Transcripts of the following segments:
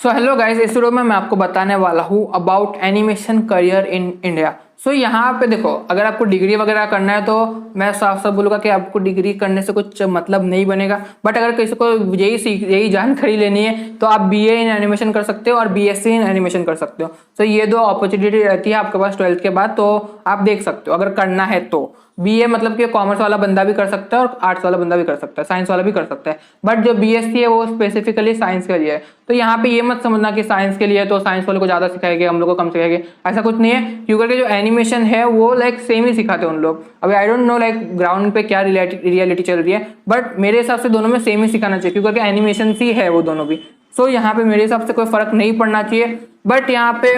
सो hello guys, इस video में मैं आपको बताने वाला हूँ about animation career in India. So यहाँ पे देखो, अगर आपको डिग्री वगैरह करना है तो मैं साफ साफ बोलूँगा कि आपको डिग्री करने से कुछ मतलब नहीं बनेगा। बट अगर किसी को यही जानकारी लेनी है तो आप बीए इन एनिमेशन कर सकते हो और बीएससी इन एनिमेशन कर सकते हो। सो ये दो अपॉर्चुनिटी रहती है आपके पास 12th के बाद, तो आप देख सकते हो अगर करना है तो। बीए मतलब कि कॉमर्स वाला बंदा भी कर सकता है और आर्ट्स वाला बंदा भी कर सकता है, साइंस वाला भी कर सकता है। बट जो बीएससी है वो स्पेसिफिकली साइंस के लिए है। तो यहाँ पे ये मत समझना कि साइंस के लिए है तो साइंस वाले को ज़्यादा सिखाएंगे, हम लोग को कम सिखाएंगे, ऐसा कुछ नहीं है। क्योंकि जो एनिमेशन है वो लाइक सेम ही सिखाते हैं उन लोग। अभी I don't know like ground पे क्या रियलिटी चल रही है, बट मेरे हिसाब से दोनों में सेम ही सिखाना चाहिए क्योंकि एनिमेशन ही है वो दोनों भी। सो यहाँ पे मेरे हिसाब से कोई फर्क नहीं पड़ना चाहिए। बट यहाँ पे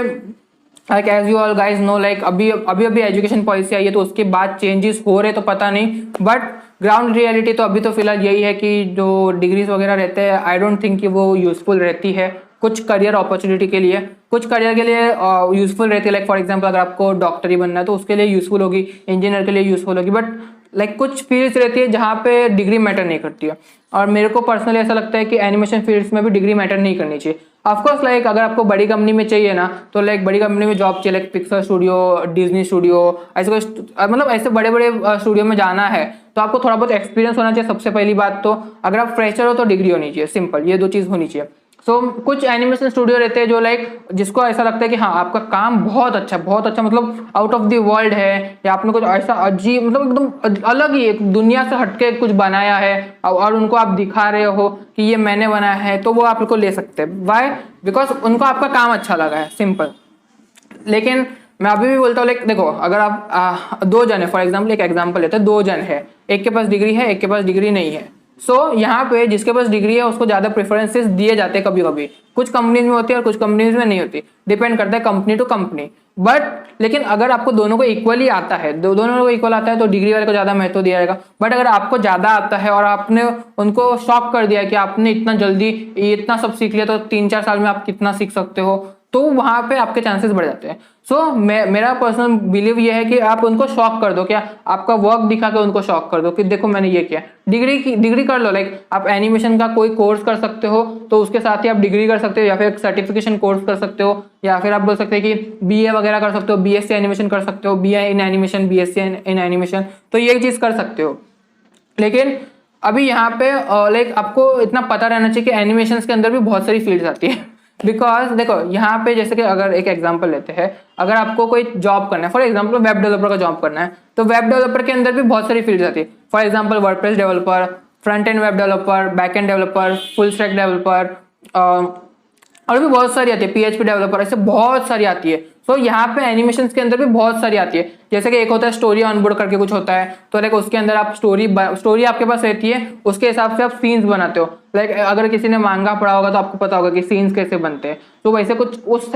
like as you all guys know, like अभी एजुकेशन पॉलिसी आई है तो उसके बाद चेंजेस हो रहे तो पता नहीं। बट ग्राउंड रियलिटी तो अभी तो फिलहाल यही है कि जो डिग्रीज वगैरह रहते हैं आई डोंट थिंक कि वो यूजफुल रहती है कुछ करियर अपॉर्चुनिटी के लिए। कुछ करियर के लिए यूजफुल रहती है, लाइक फॉर एग्जांपल अगर आपको डॉक्टरी बनना है तो उसके लिए यूजफुल होगी, इंजीनियर के लिए यूजफुल होगी। बट लाइक कुछ फील्ड्स रहती है जहाँ पे डिग्री मैटर नहीं करती है, और मेरे को पर्सनली ऐसा लगता है कि एनिमेशन फील्ड्स में भी डिग्री मैटर नहीं करनी चाहिए। ऑफकोर्स लाइक अगर आपको बड़ी कंपनी में चाहिए ना तो लाइक बड़ी कंपनी में जॉब चाहिए, like Pixar studio, Disney studio, ऐसे कोई मतलब ऐसे बड़े बड़े स्टूडियो में जाना है तो आपको थोड़ा बहुत एक्सपीरियंस होना चाहिए सबसे पहली बात तो। अगर आप फ्रेशर हो तो डिग्री होनी चाहिए, सिंपल, ये दो चीज़ होनी चाहिए। सो कुछ एनिमेशन स्टूडियो रहते हैं जो लाइक जिसको ऐसा लगता है कि हाँ आपका काम बहुत अच्छा मतलब आउट ऑफ द वर्ल्ड है, या आपने कुछ ऐसा अजीब मतलब एकदम अलग ही एक दुनिया से हटके कुछ बनाया है और उनको आप दिखा रहे हो कि ये मैंने बनाया है, तो वो आपको ले सकते हैं। वाई? बिकॉज उनको आपका काम अच्छा लगा है, सिंपल। लेकिन मैं अभी भी बोलता हूँ लाइक देखो, अगर आप दो जन है, फॉर एग्जाम्पल एक एग्जाम्पल लेते हैं, दो जन है, एक के पास डिग्री है एक के पास डिग्री नहीं है। सो यहाँ पे जिसके पास डिग्री है उसको ज्यादा प्रेफरेंसेस दिए जाते हैं कभी कभी, कुछ कंपनीज में होती है और कुछ कंपनीज में नहीं होती, डिपेंड करता है कंपनी टू कंपनी। बट लेकिन अगर आपको दोनों को इक्वली आता है, दोनों को इक्वल आता है तो डिग्री वाले को ज्यादा महत्व दिया जाएगा। बट अगर आपको ज्यादा आता है और आपने उनको शॉक कर दिया कि आपने इतना जल्दी इतना सब सीख लिया तो 3-4 साल में आप कितना सीख सकते हो, तो वहां पे आपके चांसेस बढ़ जाते हैं। सो मेरा पर्सनल बिलीव ये है कि आप उनको शॉक कर दो, क्या आपका वर्क दिखा के उनको शॉक कर दो कि देखो मैंने ये किया। डिग्री कर लो, लाइक आप एनिमेशन का कोई कोर्स कर सकते हो तो उसके साथ ही आप डिग्री कर सकते हो, या फिर एक सर्टिफिकेशन कोर्स कर सकते हो, या फिर आप बोल सकते हैं कि बीए वगैरह कर सकते हो, बीएससी एनिमेशन कर सकते हो, BA in animation, BSc in animation, तो ये चीज कर सकते हो। लेकिन अभी यहाँ पे लाइक आपको इतना पता रहना चाहिए कि एनिमेशन के अंदर भी बहुत सारी फील्ड्स आती है। बिकॉज देखो यहाँ पे जैसे कि अगर एक एग्जांपल लेते हैं, अगर आपको कोई जॉब करना है, फॉर एग्जांपल वेब डेवलपर का जॉब करना है, तो वेब डेवलपर के अंदर भी बहुत सारी फील्ड्स आती है। For example WordPress developer, front end web developer, back end developer, full stack developer, और भी बहुत सारी आती है, पीएचपी डेवलपर, ऐसे बहुत सारी आती है। सो यहाँ पे एनिमेशन के अंदर भी बहुत सारी आती है। जैसे कि एक होता है स्टोरी ऑनबोर्ड करके कुछ होता है, तो लाइक उसके अंदर आप स्टोरी आपके पास रहती है, उसके हिसाब से आप सीन्स बनाते हो। लाइक अगर किसी ने मांगा पढ़ा होगा तो आपको पता होगा कि सीन्स कैसे बनते हैं, तो वैसे कुछ उस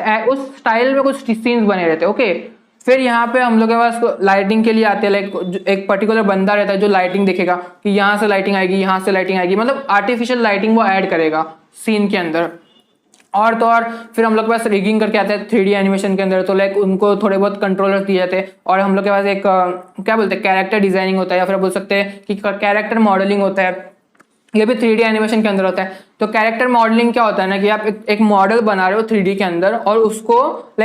स्टाइल में कुछ सीन्स बने रहते हैं। ओके, फिर यहाँ पे हम लोग के पास लाइटिंग के लिए आते हैं, लाइक एक पर्टिकुलर बंदा रहता है जो लाइटिंग देखेगा कि यहाँ से लाइटिंग आएगी, यहाँ से लाइटिंग आएगी, मतलब आर्टिफिशियल लाइटिंग वो ऐड करेगा सीन के अंदर। और तो और फिर हम लोग के पास रिगिंग करके आते हैं 3D एनिमेशन के अंदर, तो लाइक उनको थोड़े बहुत कंट्रोलर दिए जाते हैं। और हम लोग के पास एक क्या बोलते हैं, कैरेक्टर डिजाइनिंग होता है, या फिर बोल सकते हैं कि कैरेक्टर मॉडलिंग होता है, ये भी 3D एनिमेशन के अंदर होता है। तो कैरेक्टर मॉडलिंग क्या होता है ना कि आप एक मॉडल बना रहे हो 3D के अंदर और उसको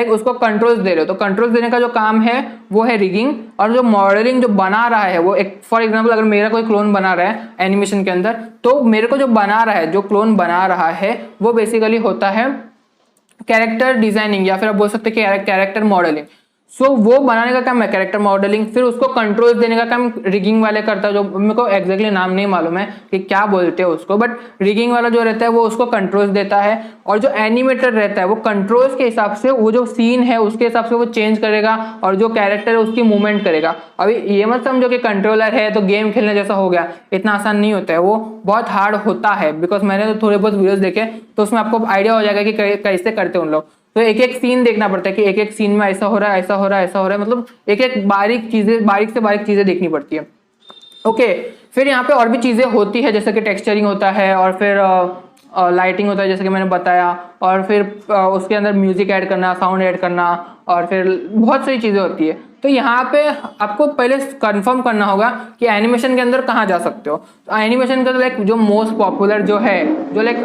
उसको कंट्रोल्स दे रहे हो, तो कंट्रोल्स देने का जो काम है वो है रिगिंग। और जो मॉडलिंग जो बना रहा है वो एक, फॉर एग्जांपल अगर मेरा कोई क्लोन बना रहा है एनिमेशन के अंदर, तो मेरे को जो बना रहा है, जो क्लोन बना रहा है वो बेसिकली होता है कैरेक्टर डिजाइनिंग, या फिर आप बोल सकते हैं कैरेक्टर मॉडलिंग। सो वो बनाने का काम है कैरेक्टर मॉडलिंग, फिर उसको कंट्रोल देने का काम रिगिंग वाले करता है, जो मेरे को एग्जैक्टली नाम नहीं मालूम है कि क्या बोलते हैं उसको, बट रिगिंग वाला जो रहता है वो उसको कंट्रोल्स देता है। और जो एनिमेटर रहता है वो कंट्रोल्स के हिसाब से वो जो सीन है उसके हिसाब से वो चेंज करेगा, और जो कैरेक्टर है उसकी मूवमेंट करेगा। अभी ये मत समझो कि कंट्रोलर है तो गेम खेलने जैसा हो गया, इतना आसान नहीं होता है, वो बहुत हार्ड होता है। बिकॉज मैंने तो थोड़े बहुत वीडियोस देखे तो उसमें आपको आइडिया हो जाएगा कि कैसे करते हैं उन लोग। तो एक एक सीन देखना पड़ता है कि एक एक सीन में ऐसा हो रहा है, ऐसा हो रहा है, ऐसा हो रहा है, मतलब एक एक बारीक से बारीक चीजें देखनी पड़ती है। ओके, फिर यहाँ पे और भी चीजें होती है, जैसे कि टेक्सचरिंग होता है, और फिर लाइटिंग होता है जैसे कि मैंने बताया, और फिर उसके अंदर म्यूजिक ऐड करना, साउंड ऐड करना, और फिर बहुत सारी चीजें होती है। तो यहाँ पे आपको पहले कंफर्म करना होगा कि एनिमेशन के अंदर कहाँ जा सकते हो। तो एनिमेशन का लाइक जो मोस्ट पॉपुलर जो है, जो like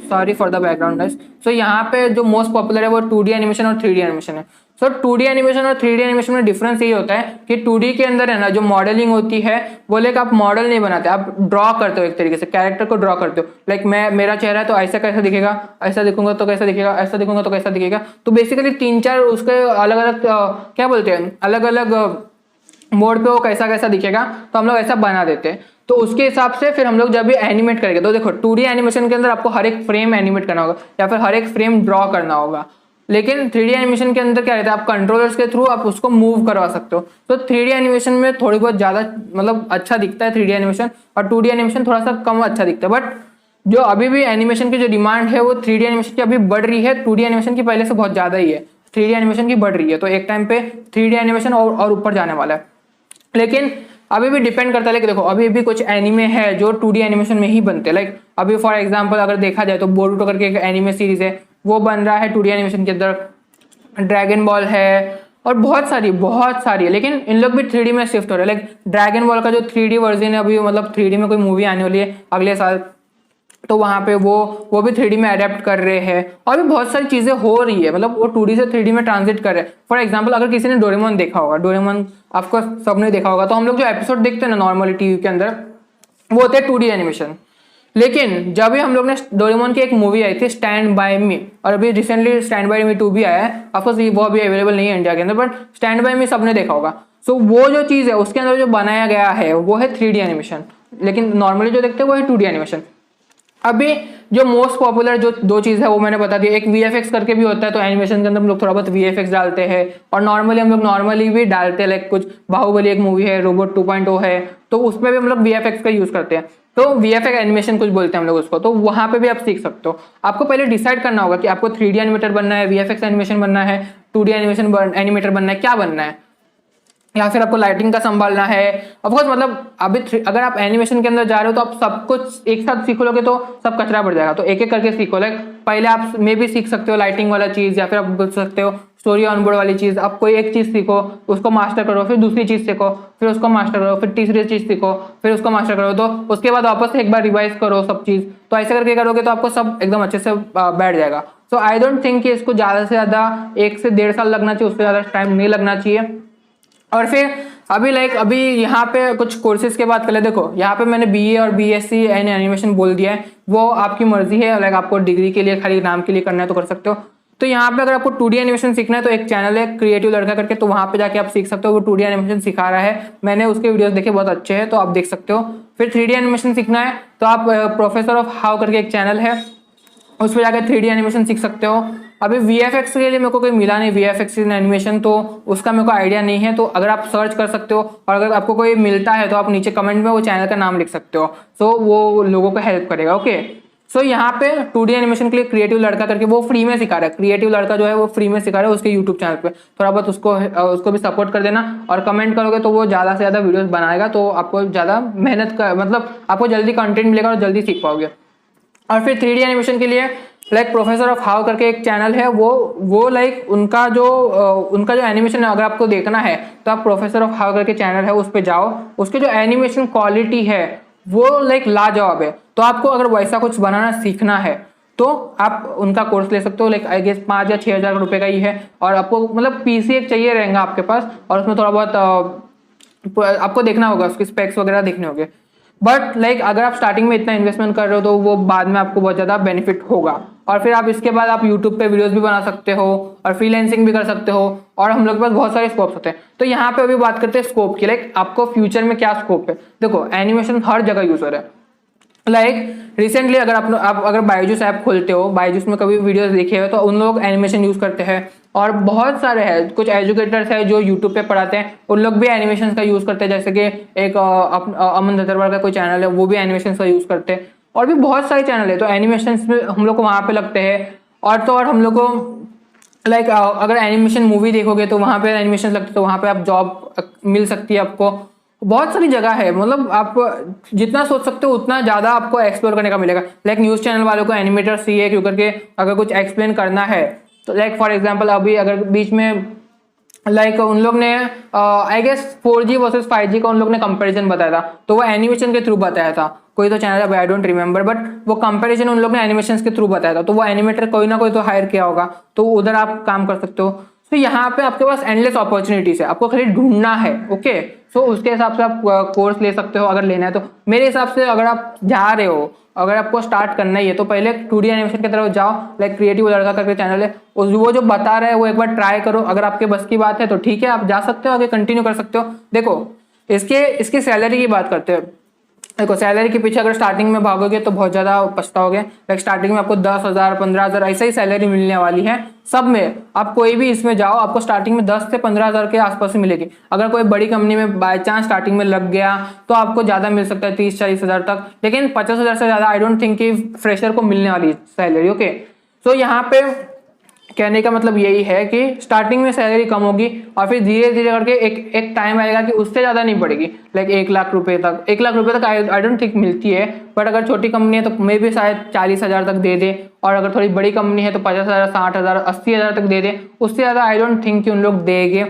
sorry for the background noise. So यहाँ पे जो मोस्ट पॉपुलर है वो 2D एनिमेशन और 3D एनिमेशन है। सो 2D एनिमेशन और 3D एनिमेशन में डिफरेंस ये होता है कि 2D के अंदर है ना जो मॉडलिंग होती है वो लाइक आप मॉडल नहीं बनाते, आप ड्रॉ करते हो, एक तरीके से कैरेक्टर को ड्रॉ करते हो। लाइक मेरा चेहरा है तो ऐसा कैसा दिखेगा, ऐसा दिखूंगा तो कैसा दिखेगा, ऐसा दिखूंगा तो कैसा दिखेगा। तो बेसिकली 3-4 उसके अलग अलग क्या बोलते हैं, अलग अलग मोड पे वो कैसा कैसा दिखेगा, तो हम लोग ऐसा बना देते हैं। तो उसके हिसाब से फिर हम लोग जब भी एनिमेट करेंगे तो देखो 2D एनिमेशन के अंदर आपको हर एक फ्रेम एनिमेट करना होगा या फिर हर एक फ्रेम ड्रॉ करना होगा। लेकिन 3D एनिमेशन के अंदर क्या रहता है, आप कंट्रोलर्स के थ्रू आप उसको मूव करवा सकते हो। तो 3D एनिमेशन में थोड़ी बहुत ज़्यादा मतलब अच्छा दिखता है 3D एनिमेशन, और 2D एनिमेशन थोड़ा सा कम अच्छा दिखता है। बट जो अभी भी एनिमेशन की जो डिमांड है वो 3D एनिमेशन की अभी बढ़ रही है, 2D एनिमेशन की पहले से बहुत ज़्यादा ही है, 3D एनिमेशन की बढ़ रही है। तो एक टाइम पे 3D एनिमेशन और ऊपर जाने वाला है। लेकिन अभी भी डिपेंड करता है, लेकिन देखो अभी भी कुछ एनिमे है जो 2D एनिमेशन में ही बनते हैं। लाइक अभी फॉर एग्जांपल अगर देखा जाए तो बोरुतो करके एक एनिमे सीरीज है, वो बन रहा है 2D एनिमेशन के अंदर। ड्रैगन बॉल है और बहुत सारी है, लेकिन इन लोग भी 3D में शिफ्ट हो रहे हैं। लाइक ड्रैगन बॉल का जो 3D वर्जन है अभी, मतलब 3D में कोई मूवी आने वाली है अगले साल, तो वहाँ पे वो भी 3D में अडेप्ट कर रहे हैं। और भी बहुत सारी चीज़ें हो रही है, मतलब वो 2D से 3D में ट्रांजिट कर रहे हैं। फॉर एग्जांपल अगर किसी ने डोरेमोन देखा होगा, डोरेमोन आपको सबने देखा होगा, तो हम लोग जो एपिसोड देखते हैं ना नॉर्मली टीवी के अंदर, वो होते हैं 2D एनिमेशन। लेकिन जब भी हम लोग ने डोरेमोन की एक मूवी आई थी स्टैंड बाय मी, और अभी रिसेंटली स्टैंड बाय मी 2 भी आया है, ऑफकोर्स वो अभी अवेलेबल नहीं है इंडिया के अंदर, बट स्टैंड बाय मी सबने देखा होगा। सो वो जो चीज़ है उसके अंदर जो बनाया गया है वो है 3D एनिमेशन, लेकिन नॉर्मली जो देखते हैं वो है 2D एनिमेशन। अभी जो मोस्ट पॉपुलर जो दो चीज़ है वो मैंने बता दी। एक VFX करके भी होता है, तो एनिमेशन के अंदर हम लोग थोड़ा बहुत VFX डालते हैं, और नॉर्मली हम लोग नॉर्मली भी डालते हैं। लाइक कुछ बाहुबली एक मूवी है, रोबोट 2.0 है, तो उसमें भी हम लोग VFX का यूज़ करते हैं। तो VFX एनिमेशन कुछ बोलते हैं हम लोग उसको, तो वहाँ पे भी आप सीख सकते हो। आपको पहले डिसाइड करना होगा कि आपको 3D एनिमेटर बनना है, VFX एनिमेशन बनना है, 2D एनिमेशन एनिमेटर बनना है, क्या बनना है, या फिर आपको लाइटिंग का संभालना है। ऑफकोर्स मतलब अभी अगर आप एनिमेशन के अंदर जा रहे हो तो आप सब कुछ एक साथ सीख लोगे तो सब कचरा पड़ जाएगा। तो एक एक करके सीखो। लाइक पहले आप मे भी सीख सकते हो लाइटिंग वाला चीज़, या फिर आप बोल सकते हो स्टोरी ऑनबोर्ड वाली चीज़। आप कोई एक चीज़ सीखो, उसको मास्टर करो, फिर दूसरी चीज़ सीखो, फिर उसको मास्टर करो, फिर तीसरी चीज़ सीखो, फिर उसको मास्टर करो, तो उसके बाद वापस एक बार रिवाइज करो सब चीज़। तो ऐसे करके करोगे तो आपको सब एकदम अच्छे से बैठ जाएगा। सो आई डोंट थिंक कि इसको ज़्यादा से ज़्यादा 1 से 1.5 साल लगना चाहिए, उससे ज़्यादा टाइम नहीं लगना चाहिए। और फिर अभी यहाँ पे कुछ कोर्सेज के बात कर ले। देखो यहाँ पे मैंने BA और BSc एंड एनिमेशन बोल दिया है, वो आपकी मर्जी है। लाइक आपको डिग्री के लिए खाली नाम के लिए करना है तो कर सकते हो। तो यहाँ पे अगर आपको 2D एनिमेशन सीखना है तो एक चैनल है क्रिएटिव लड़का करके, तो वहाँ पे जाके आप सीख सकते हो। वो 2D एनिमेशन सिखा रहा है, मैंने उसके वीडियोस देखे, बहुत अच्छे हैं, तो आप देख सकते हो। फिर 3D एनिमेशन सीखना है तो आप प्रोफेसर ऑफ हाउ करके एक चैनल है, उस पर जाकर 3D एनिमेशन सीख सकते हो। अभी VFX के लिए मेरे को कोई मिला नहीं, VFX इन एनिमेशन, तो उसका मेरे को आइडिया नहीं है। तो अगर आप सर्च कर सकते हो, और अगर आपको कोई मिलता है तो आप नीचे कमेंट में वो चैनल का नाम लिख सकते हो। सो वो लोगों को हेल्प करेगा। ओके, सो यहाँ पे 2D एनिमेशन के लिए क्रिएटिव लड़का करके वो फ्री में सिखा रहा है। क्रिएटिव लड़का जो है वो फ्री में सिखा रहा है उसके यूट्यूब चैनल पे। थोड़ा बहुत उसको भी सपोर्ट कर देना, और कमेंट करोगे तो वो ज़्यादा से ज़्यादा वीडियोस बनाएगा, तो आपको ज़्यादा मेहनत का मतलब आपको जल्दी कंटेंट मिलेगा और जल्दी सीख पाओगे। और फिर 3D एनिमेशन के लिए लाइक प्रोफेसर ऑफ हाउ करके एक चैनल है, वो लाइक उनका जो एनिमेशन है अगर आपको देखना है तो आप प्रोफेसर ऑफ हाउ करके चैनल है उस पे जाओ। उसके जो एनिमेशन क्वालिटी है वो लाइक लाजवाब है। तो आपको अगर वैसा कुछ बनाना सीखना है तो आप उनका कोर्स ले सकते हो। लाइक आई गेस 5 या 6 हज़ार रुपये का ही है, और आपको मतलब PC एक चाहिए रहेगा आपके पास, और उसमें थोड़ा बहुत आपको देखना होगा, उसके स्पेक्स वगैरह देखने होंगे। बट लाइक अगर आप स्टार्टिंग में इतना इन्वेस्टमेंट कर रहे हो तो वो बाद में आपको बहुत ज़्यादा बेनिफिट होगा। और फिर आप इसके बाद आप यूट्यूब पे वीडियोस भी बना सकते हो, और फ्रीलांसिंग भी कर सकते हो, और हम लोग के पास बहुत सारे स्कोप्स होते हैं। तो यहाँ पे अभी बात करते हैं स्कोप की। लाइक आपको फ्यूचर में क्या स्कोप है। देखो एनिमेशन हर जगह यूज हो रहा है। लाइक रिसेंटली अगर आप अगर बायजूस ऐप खोलते हो, बायजूस में कभी वीडियोस देखे हो तो उन लोग एनिमेशन यूज़ करते हैं। और बहुत सारे हैं, कुछ एजुकेटर्स हैं जो यूट्यूब पे पढ़ाते हैं, उन लोग भी एनिमेशन का यूज़ करते हैं। जैसे कि एक अमन दत्तरवाल का कोई चैनल है, वो भी एनिमेशन का यूज़ करते हैं। और भी बहुत सारे चैनल है, तो एनिमेशन में हम लोग को वहाँ पे लगते हैं। और तो और हम लोग को लाइक अगर एनिमेशन मूवी देखोगे तो वहाँ पे एनिमेशन लगते, तो वहाँ पे आप जॉब मिल सकती है आपको। बहुत सारी जगह है, मतलब आप जितना सोच सकते हो उतना ज़्यादा आपको एक्सप्लोर करने का मिलेगा। लाइक न्यूज़ चैनल वालों को एनिमेटर चाहिए क्यों करके अगर कुछ एक्सप्लेन करना है, तो लाइक फॉर एग्जांपल अभी अगर बीच में लाइक उन लोग ने I guess 4G versus 5G का उन लोग ने कंपैरिजन बताया था, तो वो एनिमेशन के थ्रू बताया था। कोई तो चैनल है, आई डोंट रिमेंबर, बट वो कंपैरिजन उन लोग ने एनिमेशन के थ्रू बताया था। तो वो एनिमेटर कोई ना कोई तो हायर किया होगा, तो उधर आप काम कर सकते हो। तो यहाँ पे आपके पास एंडलेस अपॉर्चुनिटीज है, आपको खाली ढूंढना है। ओके, सो उसके हिसाब से आप कोर्स ले सकते हो अगर लेना है तो। मेरे हिसाब से अगर आप जा रहे हो, अगर आपको स्टार्ट करना ही है, तो पहले 2D एनिमेशन की तरफ जाओ। लाइक क्रिएटिव लड़का करके चैनल है, वो जो बता रहा है वो एक बार ट्राई करो। अगर आपके बस की बात है तो ठीक है, आप जा सकते हो, आगे कंटिन्यू कर सकते हो। देखो इसकी सैलरी की बात करते हैं। देखो सैलरी के पीछे अगर स्टार्टिंग में भागोगे तो बहुत ज़्यादा पछताओगे। लाइक स्टार्टिंग में आपको 10,000 15,000 ऐसा ही सैलरी मिलने वाली है सब में। आप कोई भी इसमें जाओ, आपको स्टार्टिंग में 10 से 15,000 के आसपास ही मिलेगी। अगर कोई बड़ी कंपनी में बाय चांस स्टार्टिंग में लग गया तो आपको ज़्यादा मिल सकता है, 30-40,000 तक। लेकिन 50,000 से ज़्यादा आई डोंट थिंक कि फ्रेशर को मिलने वाली सैलरी। ओके, सो यहाँ पे कहने का मतलब यही है कि स्टार्टिंग में सैलरी कम होगी और फिर धीरे धीरे करके एक टाइम आएगा कि उससे ज़्यादा नहीं बढ़ेगी। लाइक 1 लाख रुपए तक, 1 लाख रुपए तक आई डोंट थिंक मिलती है। बट अगर छोटी कंपनी है तो मे भी शायद 40,000 तक दे दे, और अगर थोड़ी बड़ी कंपनी है तो 50,000 60,000 80,000 तक दे दे। उससे ज़्यादा आई डोंट थिंक कि उन लोग देंगे।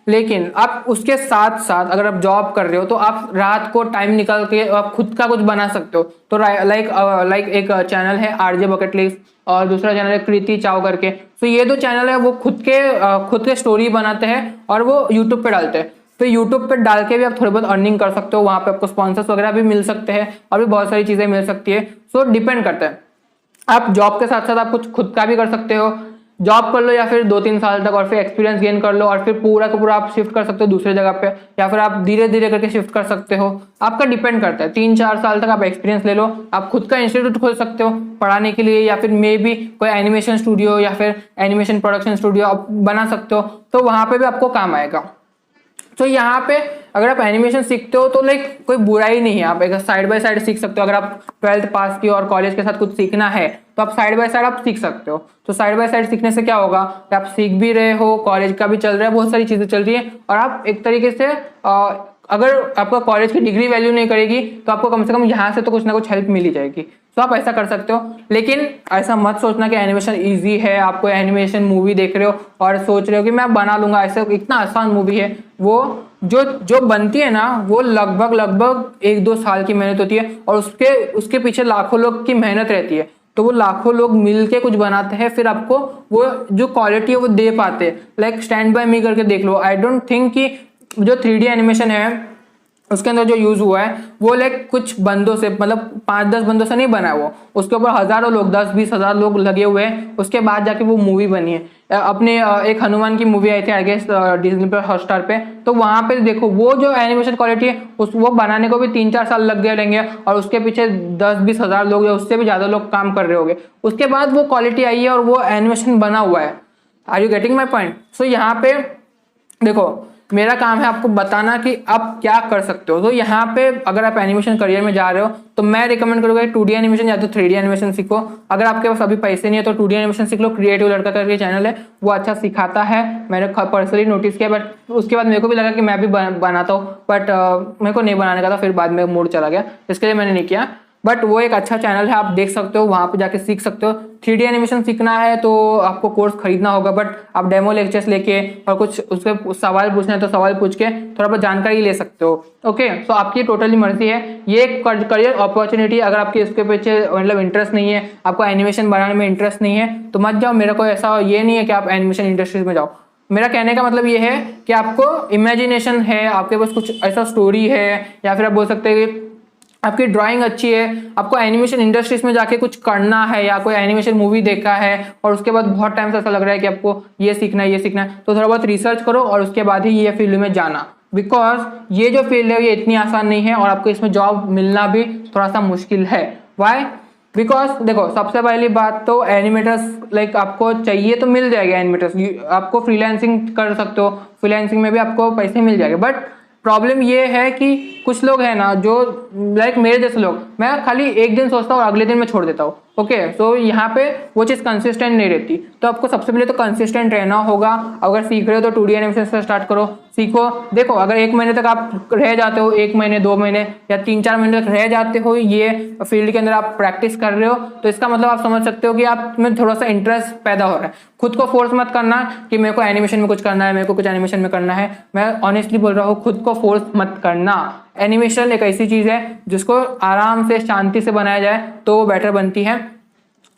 लेकिन आप उसके साथ साथ अगर आप जॉब कर रहे हो तो आप रात को टाइम निकाल के आप खुद का कुछ बना सकते हो। तो लाइक एक चैनल है RJ बकेट लिस्ट, और दूसरा चैनल है कृति चाव करके। तो ये दो चैनल है, वो खुद के स्टोरी बनाते हैं और वो यूट्यूब पे डालते हैं। तो यूट्यूब पे डाल के भी आप थोड़ी बहुत अर्निंग कर सकते हो, वहाँ पे आपको स्पॉन्सर्स वगैरह भी मिल सकते हैं और भी बहुत सारी चीज़ें मिल सकती है। सो डिपेंड करता है, आप जॉब के साथ साथ आप कुछ खुद का भी कर सकते हो। जॉब कर लो या फिर 2-3 साल तक, और फिर एक्सपीरियंस गेन कर लो, और फिर पूरा का पूरा आप शिफ्ट कर सकते हो दूसरे जगह पे, या फिर आप धीरे धीरे करके शिफ्ट कर सकते हो। आपका डिपेंड करता है। 3-4 साल तक आप एक्सपीरियंस ले लो, आप खुद का इंस्टीट्यूट खोल सकते हो पढ़ाने के लिए, या फिर मे बी कोई एनिमेशन स्टूडियो या फिर एनिमेशन प्रोडक्शन स्टूडियो आप बना सकते हो, तो वहाँ पे भी आपको काम आएगा। तो यहाँ पे अगर आप एनिमेशन सीखते हो तो लाइक कोई बुराई नहीं है, आप एक साइड बाय साइड सीख सकते हो। अगर आप 12th पास की और कॉलेज के साथ कुछ सीखना है तो आप साइड बाय साइड आप सीख सकते हो। तो साइड बाय साइड सीखने से क्या होगा कि आप सीख भी रहे हो, कॉलेज का भी चल रहा है, बहुत सारी चीजें चल रही है, और आप एक तरीके से अगर आपका कॉलेज की डिग्री वैल्यू नहीं करेगी तो आपको कम से कम यहाँ से तो कुछ ना कुछ हेल्प मिल ही जाएगी। तो आप ऐसा कर सकते हो। लेकिन ऐसा मत सोचना कि एनिमेशन इजी है। आपको एनिमेशन मूवी देख रहे हो और सोच रहे हो कि मैं बना लूंगा, ऐसा इतना आसान मूवी है। वो जो बनती है ना, वो लगभग 1-2 साल की मेहनत होती है, और उसके पीछे लाखों लोग की मेहनत रहती है। तो वो लाखों लोग मिलके कुछ बनाते हैं, फिर आपको वो जो क्वालिटी है वो दे पाते हैं। लाइक स्टैंड बाय मी करके देख लो। आई डोंट थिंक कि जो 3D एनिमेशन है उसके अंदर जो यूज हुआ है वो लाइक कुछ बंदों से, मतलब 5-10 बंदों से नहीं बना। वो उसके ऊपर हजारों लोग, 10-20 हजार लोग लगे हुए हैं, उसके बाद जाके वो मूवी बनी है। अपने एक हनुमान की मूवी आई थी आई गेस डिज्नी पर हॉटस्टार पे, तो वहां पे देखो वो जो एनिमेशन क्वालिटी है वो बनाने को भी 3-4 साल लग गए रहेंगे, और उसके पीछे 10-20 हजार लोग या उससे भी ज्यादा लोग काम कर रहे होंगे। उसके बाद वो क्वालिटी आई है और वो एनिमेशन बना हुआ है। Are you getting my point? So यहाँ पे देखो, मेरा काम है आपको बताना कि आप क्या कर सकते हो। तो यहाँ पे अगर आप एनिमेशन करियर में जा रहे हो तो मैं रिकमेंड करूंगा 2D एनिमेशन या तो 3D एनिमेशन सीखो। अगर आपके पास अभी पैसे नहीं है तो 2D एनिमेशन सीख लो। क्रिएटिव लड़का करके चैनल है, वो अच्छा सिखाता है, मैंने पर्सनली नोटिस किया। बट उसके बाद मेरे को भी लगा कि मैं भी बनाता हूँ, बट मेरे को नहीं बनाने का था, फिर बाद में मूड चला गया, इसके लिए मैंने नहीं किया। बट वो एक अच्छा चैनल है, आप देख सकते हो, वहां पे जाके सीख सकते हो। 3D एनिमेशन सीखना है तो आपको कोर्स खरीदना होगा, बट आप डेमो लेक्चर्स लेके और कुछ उसके सवाल पूछना है तो सवाल पूछ के थोड़ा बहुत जानकारी ले सकते हो। ओके, सो आपकी टोटली मर्जी है। ये करियर अपॉर्चुनिटी, अगर आपके इसके पीछे मतलब इंटरेस्ट नहीं है, आपको एनिमेशन बनाने में इंटरेस्ट नहीं है तो मत जाओ। मेरा कोई ऐसा ये नहीं है कि आप एनिमेशन इंडस्ट्रीज में जाओ। मेरा कहने का मतलब ये है कि आपको इमेजिनेशन है, आपके पास कुछ ऐसा स्टोरी है, या फिर आप बोल सकते हैं कि आपकी ड्राइंग अच्छी है, आपको एनिमेशन इंडस्ट्रीज में जाके कुछ करना है, या कोई एनिमेशन मूवी देखा है और उसके बाद बहुत टाइम से ऐसा लग रहा है कि आपको ये सीखना है, तो थोड़ा बहुत रिसर्च करो और उसके बाद ही ये फील्ड में जाना। बिकॉज ये जो फील्ड है ये इतनी आसान नहीं है, और आपको इसमें जॉब मिलना भी थोड़ा सा मुश्किल है। वाई? बिकॉज देखो, सबसे पहली बात तो एनिमेटर्स लाइक आपको चाहिए तो मिल जाएगा एनिमेटर्स, आपको फ्रीलांसिंग कर सकते हो, फ्रीलांसिंग में भी आपको पैसे मिल जाएंगे। बट प्रॉब्लम ये है कि कुछ लोग हैं ना जो लाइक मेरे जैसे लोग, मैं खाली एक दिन सोचता हूँ और अगले दिन मैं छोड़ देता हूँ। ओके, सो यहाँ पे वो चीज़ कंसिस्टेंट नहीं रहती। तो आपको सबसे पहले तो कंसिस्टेंट रहना होगा। अगर सीख रहे हो तो 2D एनिमेशन से स्टार्ट करो, सीखो। देखो अगर 1 महीने तक आप रह जाते हो, 1 महीने 2 महीने या 3-4 महीने तक रह जाते हो ये फील्ड के अंदर, आप प्रैक्टिस कर रहे हो, तो इसका मतलब आप समझ सकते हो कि आप में थोड़ा सा इंटरेस्ट पैदा हो रहा है। खुद को फोर्स मत करना कि मेरे को एनिमेशन में कुछ करना है, मेरे को कुछ एनिमेशन में करना है। मैं ऑनेस्टली बोल रहा हूँ, खुद को फोर्स मत करना। एनिमेशन एक ऐसी चीज है जिसको आराम से शांति से बनाया जाए तो वो बेटर बनती है।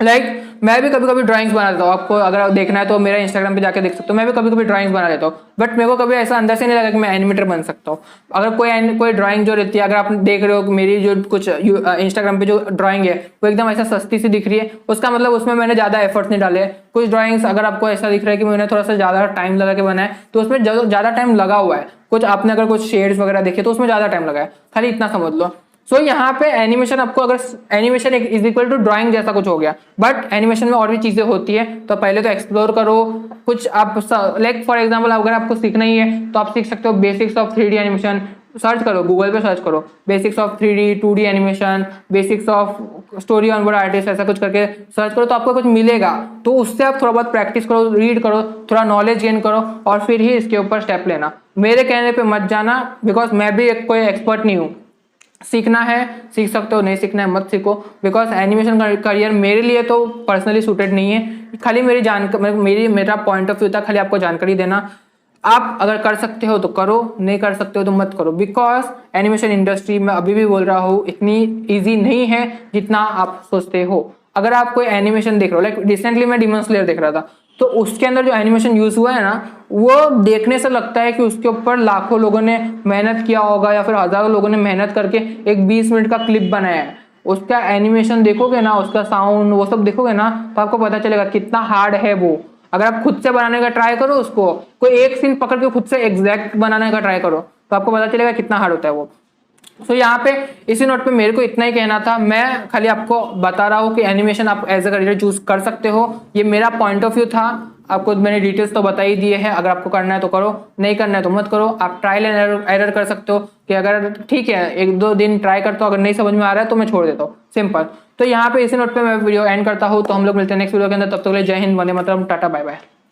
मैं भी कभी कभी ड्राइंग्स बना देता हूँ, आपको अगर देखना है तो मेरा इंस्टाग्राम पे जाके देख सकते हो। मैं भी कभी कभी ड्राइंग्स बना देता हूँ, बट मेरे को कभी ऐसा अंदर से नहीं लगा कि मैं एनिमेटर बन सकता हूँ। अगर कोई ड्राइंग जो रहती है, अगर आप देख रहे हो कि मेरी जो कुछ इंस्टाग्राम पे जो ड्राइंग है वो एकदम ऐसा सस्ती सी दिख रही है, उसका मतलब उसमें मैंने ज्यादा एफर्ट्स नहीं डाले। कुछ ड्राइंग्स अगर आपको ऐसा दिख रहा है कि मैंने थोड़ा सा ज्यादा टाइम लगा के बनाया, तो उसमें ज्यादा टाइम लगा हुआ है। कुछ आपने अगर कुछ शेड्स वगैरह देखे तो उसमें ज्यादा टाइम लगा है, खाली इतना समझ लो। सो यहाँ पे एनिमेशन आपको, अगर animation is equal to drawing जैसा कुछ हो गया, बट एनिमेशन में और भी चीजें होती है। तो पहले तो एक्सप्लोर करो कुछ आप, लाइक फॉर एग्जांपल अगर आपको सीखना ही है तो आप सीख सकते हो basics of 3D animation. Search करो, गूगल पे सर्च करो basics of 3D 2D animation, basics of story on board artist, ऐसा कुछ करके सर्च करो तो आपको कुछ मिलेगा। तो उससे आप थोड़ा बहुत प्रैक्टिस करो, रीड करो, थोड़ा नॉलेज गेन करो और फिर ही इसके ऊपर स्टेप लेना। मेरे कहने पे मत जाना, बिकॉज मैं भी कोई एक्सपर्ट नहीं हूँ। सीखना है सीख सकते हो, नहीं सीखना है मत सीखो, बिकॉज एनिमेशन करियर मेरे लिए तो पर्सनली सूटेड नहीं है। खाली मेरा पॉइंट ऑफ व्यू था, खाली आपको जानकारी देना। आप अगर कर सकते हो तो करो, नहीं कर सकते हो तो मत करो, बिकॉज एनिमेशन इंडस्ट्री में अभी भी बोल रहा हूँ इतनी ईजी नहीं है जितना आप सोचते हो। अगर आप कोई एनिमेशन देख रहे हो, लाइक रिसेंटली मैं डिमन स्लेयर देख रहा था, तो उसके अंदर जो एनिमेशन यूज हुआ है ना, वो देखने से लगता है कि उसके ऊपर लाखों लोगों ने मेहनत किया होगा या फिर हजारों लोगों ने मेहनत करके एक 20 मिनट का क्लिप बनाया है। उसका एनिमेशन देखोगे ना, उसका साउंड वो सब देखोगे ना, तो आपको पता चलेगा कितना हार्ड है वो। अगर आप खुद से बनाने का ट्राई करो, उसको कोई एक सीन पकड़ के खुद से एग्जैक्ट बनाने का ट्राई करो, तो आपको पता चलेगा कितना हार्ड होता है वो। सो यहाँ पे इसी नोट पे मेरे को इतना ही कहना था। मैं खाली आपको बता रहा हूँ कि एनिमेशन आप एज अ करियर चूज कर सकते हो, ये मेरा पॉइंट ऑफ व्यू था। आपको मैंने डिटेल्स तो बता ही दिए हैं, अगर आपको करना है तो करो, नहीं करना है तो मत करो। आप ट्रायल एंड एरर कर सकते हो कि अगर ठीक है 1-2 दिन ट्राई करता हूँ, अगर नहीं समझ में आ रहा है तो मैं छोड़ देता हूँ, सिंपल। तो यहाँ पे इसी नोट पे मैं वीडियो एंड करता हूँ। तो हम लोग मिलते हैं नेक्स्ट वीडियो के अंदर, तब तक के लिए जय हिंद, वंदे मातरम, टाटा, बाय बाय।